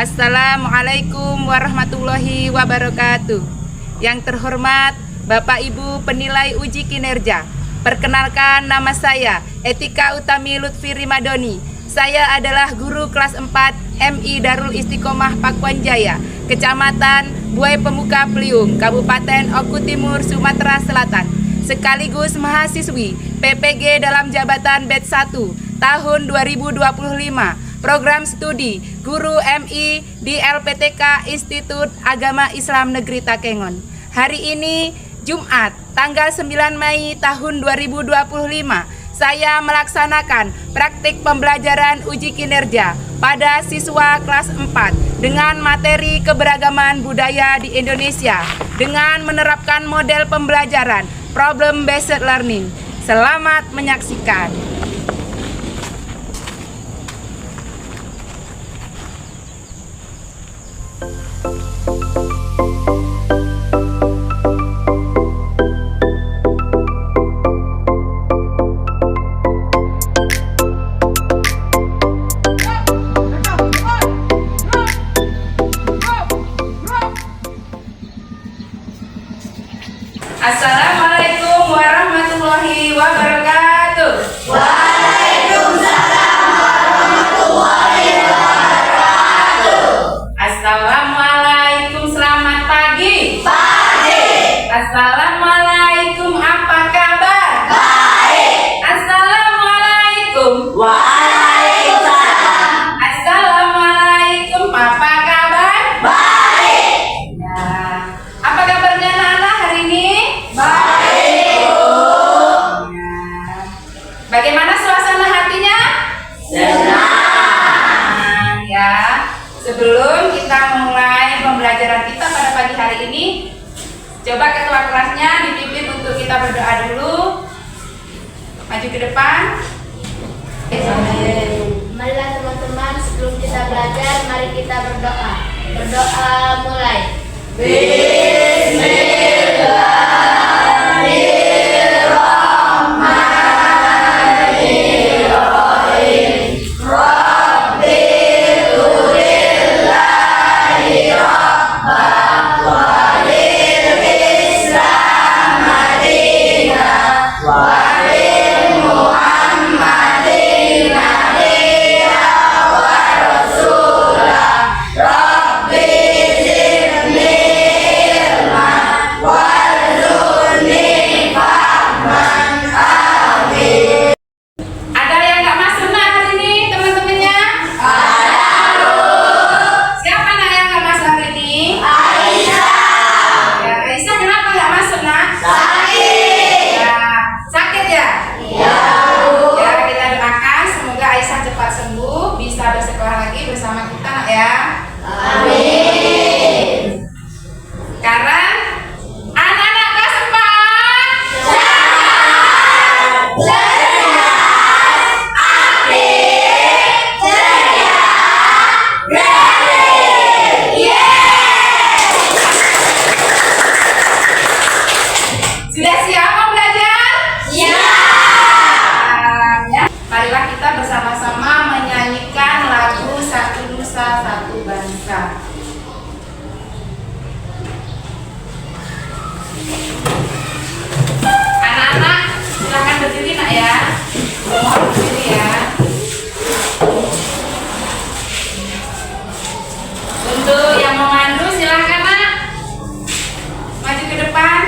Assalamualaikum warahmatullahi wabarakatuh. Yang terhormat Bapak Ibu penilai uji kinerja, perkenalkan nama saya Etika Utami Lutfi Rimadoni. Saya adalah guru kelas 4 MI Darul Istiqomah Pakuan Jaya, Kecamatan Buai Pemuka Peliung, Kabupaten Oku Timur, Sumatera Selatan, sekaligus mahasiswi PPG dalam jabatan batch 1 tahun 2025, program studi Guru MI di LPTK Institut Agama Islam Negeri Takengon. Hari ini Jumat tanggal 9 Mei tahun 2025, saya melaksanakan praktik pembelajaran uji kinerja pada siswa kelas 4 dengan materi keberagaman budaya di Indonesia dengan menerapkan model pembelajaran problem based learning. Selamat menyaksikan. Assalamualaikum warahmatullahi wabarakatuh. Waalaikumsalam warahmatullahi wabarakatuh. Assalamualaikum, selamat pagi. Pagi. Assalamualaikum, apa kabar? Baik. Assalamualaikum. Waalaikumsalam. Assalamualaikum, apa kabar? Baik. Ya. Apa kabarnya anak-anak hari ini? Baik, Bu. Ya. Bagaimana suasana hatinya? Senang. Ya. Sebelum kita memulai pembelajaran kita pada pagi hari ini, coba ketua kelasnya dipimpin untuk kita berdoa dulu. Maju ke depan. Marilah teman-teman, sebelum kita belajar, mari kita berdoa. Berdoa mulai. Ada yang nggak masuk nak hari ini teman-temannya? Siapa nak yang nggak masuk hari ini? Aisyah. Ya, Aisyah kenapa nggak masuk nak? Sakit. Ya, sakit ya? Ya, Ya, kita doakan semoga Aisyah cepat sembuh, bisa bersekolah lagi bersama kita nak ya. Amin. Sekarang anak-anak kelas 4. Sudah siap mau belajar? Ya. Marilah kita bersama-sama menyanyikan lagu Satu Nusa Satu Bangsa. Anak-anak silahkan berdiri nak ya. Semua berdiri ya. Untuk yang memandu silahkan nak maju ke depan.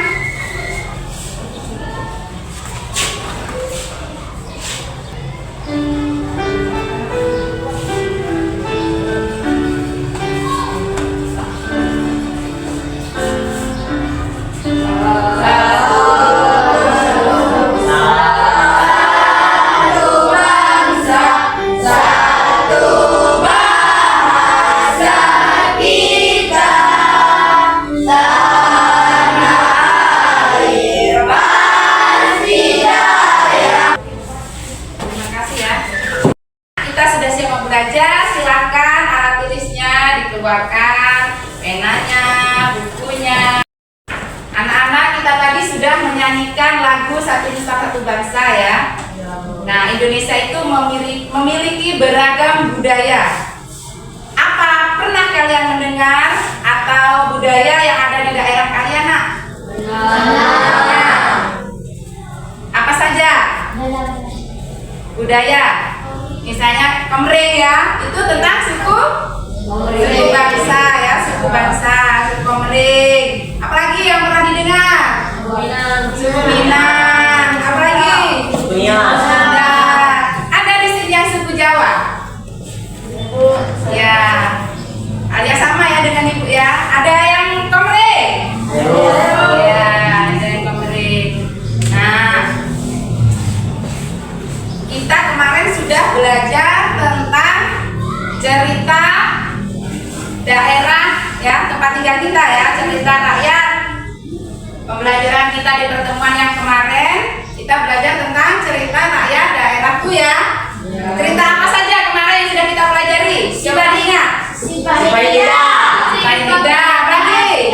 Terima kasih ya. Kita sudah siap mau belajar, silakan alat tulisnya dikeluarkan, penanya, bukunya. Anak-anak, kita tadi sudah menyanyikan lagu Satu Nusa Satu Bangsa ya. Nah, Indonesia itu memiliki beragam budaya. Apa pernah kalian mendengar atau budaya yang ada di daerah kalian, Nak? Apa saja budaya? Misalnya Komering ya, itu tentang suku bangsa ya, suku bangsa, suku Komering. Apalagi yang pernah didengar? Suku Minang. Apalagi? Sunda. Ada di sini yang suku Jawa. Ya, alias sama ya dengan ibu ya. Ada yang Komering? Ya, ada yang Komering. Nah, kita kemarin sudah belajar tentang cerita daerah ya, tempat tinggal kita ya, cerita rakyat. Pembelajaran kita di pertemuan yang kemarin, kita belajar tentang cerita rakyat daerahku ya. Cerita apa saja kemarin yang sudah kita pelajari? Coba diingat. Sipaida. Apa lagi?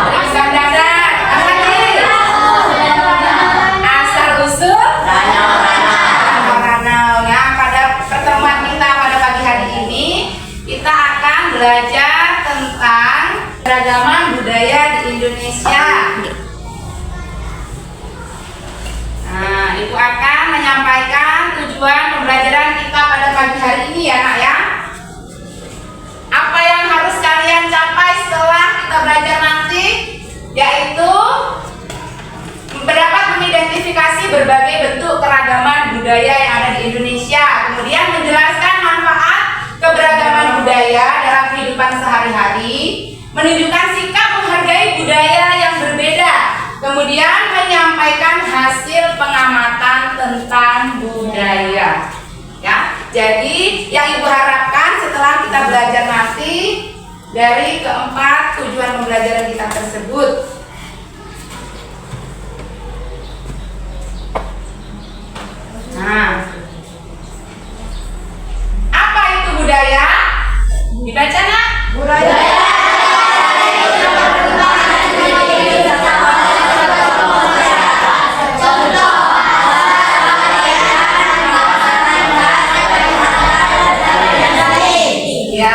Trisam Dadar. Apa lagi? Asal usul Ranau. Nah, pada pertemuan kita pada pagi hari ini, kita akan belajar tentang keragaman budaya di Indonesia. Nah, Ibu akan menyampaikan tujuan pembelajaran kita pada pagi hari ini ya, Nak ya. Apa yang harus kalian capai setelah kita belajar nanti, yaitu dapat mengidentifikasi berbagai bentuk keragaman budaya yang ada di Indonesia, kemudian menjelaskan manfaat keberagaman budaya dalam kehidupan sehari-hari, menunjukkan sikap menghargai budaya yang berbeda, kemudian menyampaikan hasil pengamatan tentang budaya. Ya, jadi yang Ibu harapkan setelah kita belajar nanti dari keempat tujuan pembelajaran kita tersebut. Nah, apa itu budaya? Dibaca, Nak? Budaya. Ya,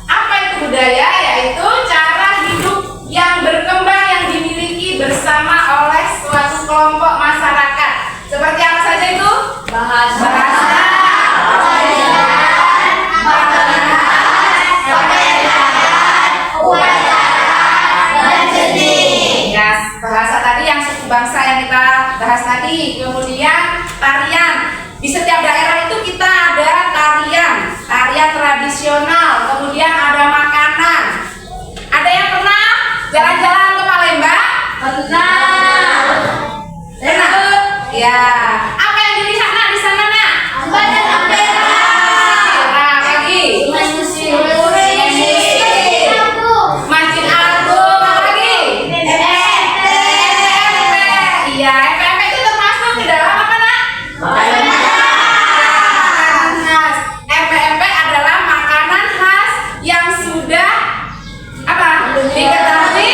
apa itu budaya? Yaitu cara hidup yang berkembang yang dimiliki bersama oleh suatu kelompok masyarakat. Seperti apa saja itu? Bahasa, ya, bahasa tadi yang suku bangsa yang kita bahas tadi. Kemudian tarian. Di setiap daerah itu kita ada tarian tradisional. Kemudian ada makanan. Ada yang pernah jalan-jalan ke Palembang? Pernah. Ya. Apa yang dilihat, Nak, di sana, Nak? Banyak kamera. Lagi. Masjid Agung. Apa lagi? Iya, FMP itu termasuk di dalam apa, Nak? Makanan khas. FMP adalah makanan khas yang sudah apa? Diketahui.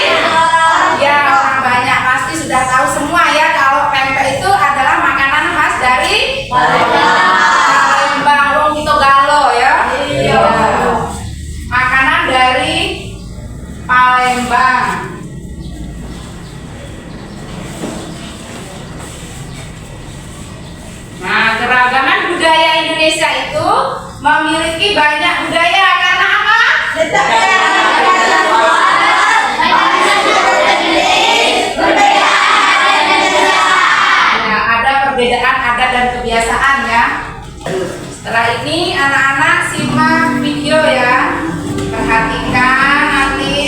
Ya, orang banyak pasti sudah tahu semua ya kalau pempek itu adalah makanan khas dari Palembang. Wong kita galo ya. Iya. Makanan dari Palembang. Nah, keragaman budaya Indonesia itu memiliki banyak budaya karena apa? Ya, ada perbedaan adat dan kebiasaan ya. Setelah ini anak-anak simak video ya. Perhatikan nanti.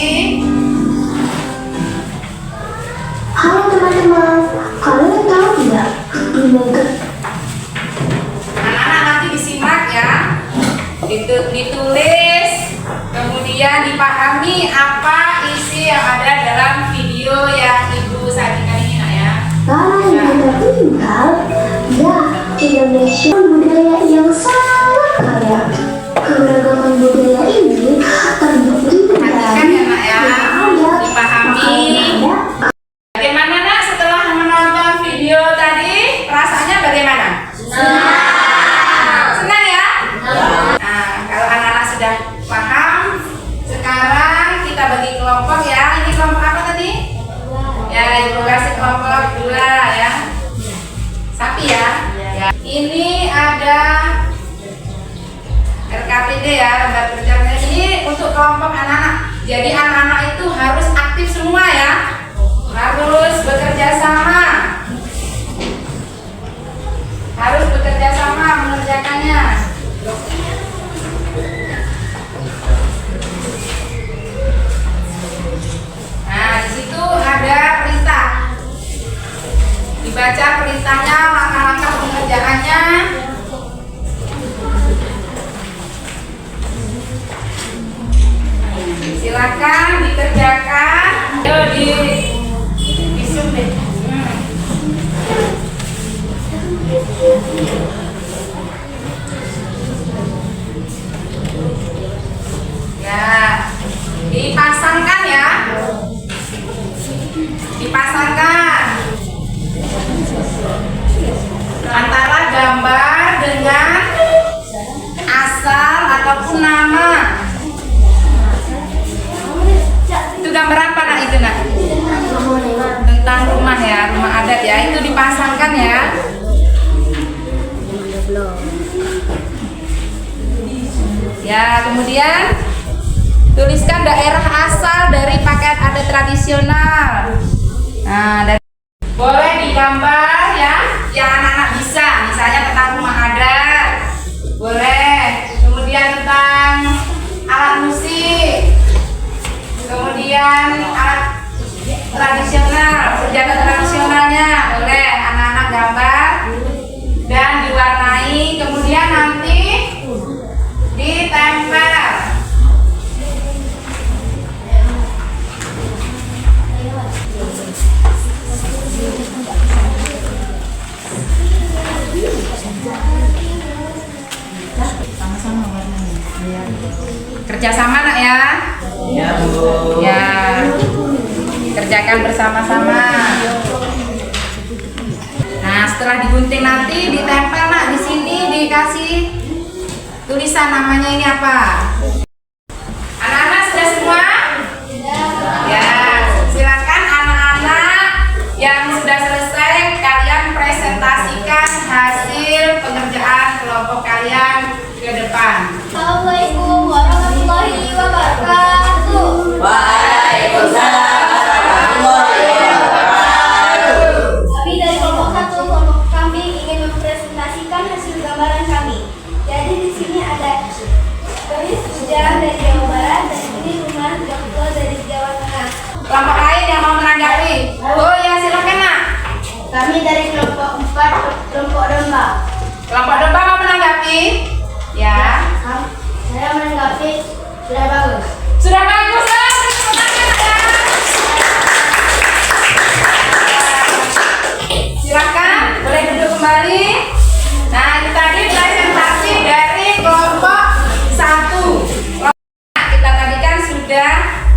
Halo teman-teman, kalian tahu tidak Anak-anak nanti disimak ya. Ditulis, kemudian dipahami apa isi yang ada dalam video yang Ibu sajikan ini, Nak ya. Kalau yang tertinggal, ya Indonesia budaya yang sangat kaya. Keberagaman budaya ini terbukti Perhatikan ya, Nak ya. ada Dipahami. Bagaimana, Nak, setelah menonton video tadi? Rasanya bagaimana? Senang ya? Nah, kalau anak-anak sudah kelompok apa tadi? Ya, Ibu kasih kelompok 2 ya. Sapi ya. Ya. Ini ada RKPD ya, lembar kerja. Ini untuk kelompok anak-anak. Jadi anak-anak itu harus aktif semua ya. Harus bekerja sama. Harus bekerja sama mengerjakannya. Nah, di situ ada perintah. Dibaca perintahnya, langkah-langkah pengerjaannya. Silakan dikerjakan. Yo di zoom deh. Ya, dipasangkan ya. Dipasangkan antara gambar dengan asal ataupun nama. Itu gambar apa nak itu nak? Tentang rumah ya, rumah adat ya. Itu dipasangkan ya. Ya, kemudian tuliskan daerah asal dari pakaian adat tradisional. Nah, boleh digambar ya, yang anak-anak bisa. Misalnya tentang rumah adat, boleh. Kemudian tentang alat musik. Kemudian alat tradisional, senjata tradisionalnya boleh anak-anak gambar dan diwarnai. Kemudian nanti ditempel. Sama-sama warnanya. Kerjasama nak ya. Ya, Bu. Ya, kerjakan bersama-sama. Nah, setelah digunting nanti ditempel nak di sini, dikasih tulisan namanya ini apa? Anak-anak sudah semua? Ya, silakan anak-anak yang sudah selesai kalian presentasikan hasil pengerjaan kelompok kalian ke depan. Assalamualaikum warahmatullahi wabarakatuh. Waalaikumsalam warahmatullahi wabarakatuh. Kami dari kelompok 1, kelompok kami ingin mempresentasikan hasil gambaran kami. Jadi di sini ada garis hujan dari Jawa Barat dan ini rumah dokter dari Jawa Tengah. Kelompok lain yang mau menanggapi? Oh ya, silakan nak. Kami dari kelompok 4, kelompok domba. Kelompok domba mau menanggapi? Ya. Saya menanggapi sudah bagus. Sudah bagus lah. Tepuk tangan, ya. Silakan, boleh duduk kembali. Nah, itu tadi presentasi dari kelompok 1. Kita tadi kan sudah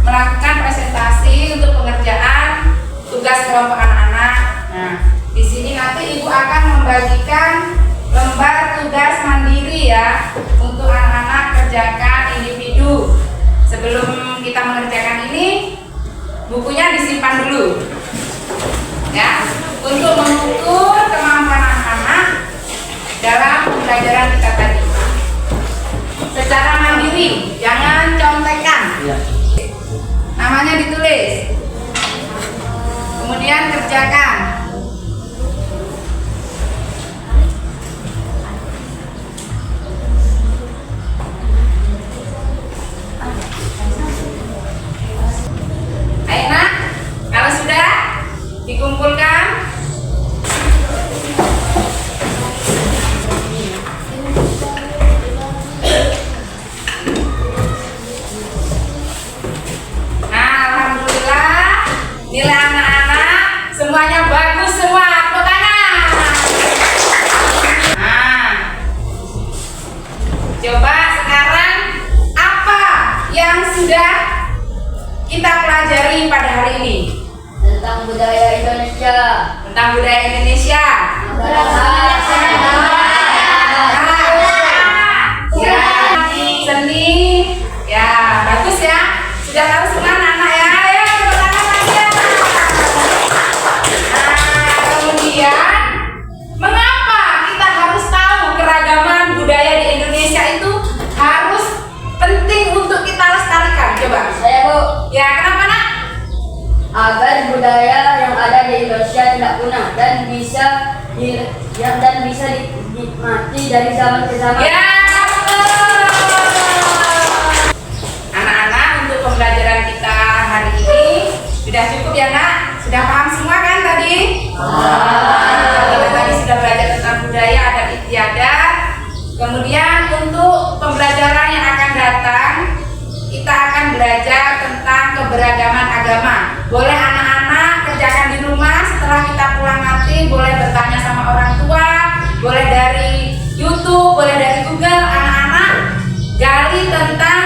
melakukan presentasi untuk pengerjaan tugas kelompok anak-anak. Nah, di sini nanti Ibu akan membagikan lembar tugas mandiri ya untuk anak-anak kerjakan individu. Sebelum kita mengerjakan ini, bukunya disimpan dulu ya, untuk mengukur kemampuan anak-anak dalam pembelajaran kita tadi secara mandiri, jangan contekan. Namanya ditulis, kemudian kerjakan. Ayo nak, kalau sudah dikumpulkan, nah alhamdulillah nilai anak-anak semuanya bagus semua. Tepuk tangan. Nah, coba sekarang apa yang sudah kita pelajari pada hari ini? Tentang budaya Indonesia. Tentang budaya Indonesia. Ya, seni. Ya, bagus ya. Sudah tahu semua anak-anak ya. Ayo tepuk tangan agar budaya yang ada di Indonesia tidak punah dan bisa dinikmati dari zaman ke zaman. Ya, betul. Anak-anak, untuk pembelajaran kita hari ini sudah cukup ya nak? Sudah paham semua kan tadi? Kita tadi sudah belajar tentang budaya adat istiadat. Kemudian untuk pembelajaran yang akan datang, kita akan belajar tentang keberagaman agama. Boleh anak-anak kerjakan di rumah setelah kita pulang nanti, boleh bertanya sama orang tua, boleh dari YouTube, boleh dari Google. Anak-anak gali tentang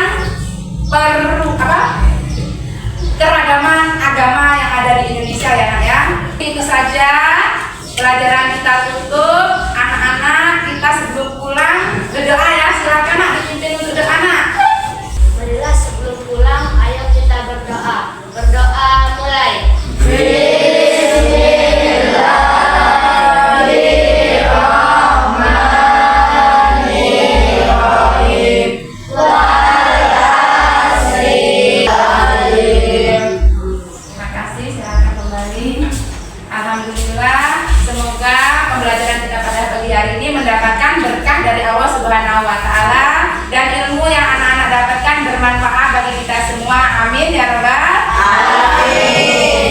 keragaman agama yang ada di Indonesia ya nak ya. Itu saja pelajaran kita tutup. Anak-anak, kita sebelum pulang berdoa ya. Silakan nak dipimpin untuk doa nak. Marilah sebelum pulang, ayo kita berdoa. Berdoa mulai. Terima kasih, silakan kembali. Alhamdulillah, semoga pembelajaran kita pada pagi hari ini mendapatkan berkah dari Allah Subhanahu wa taala dan ilmu yang anak-anak dapatkan bermanfaat bagi kita semua. Amin ya rabbal alamin.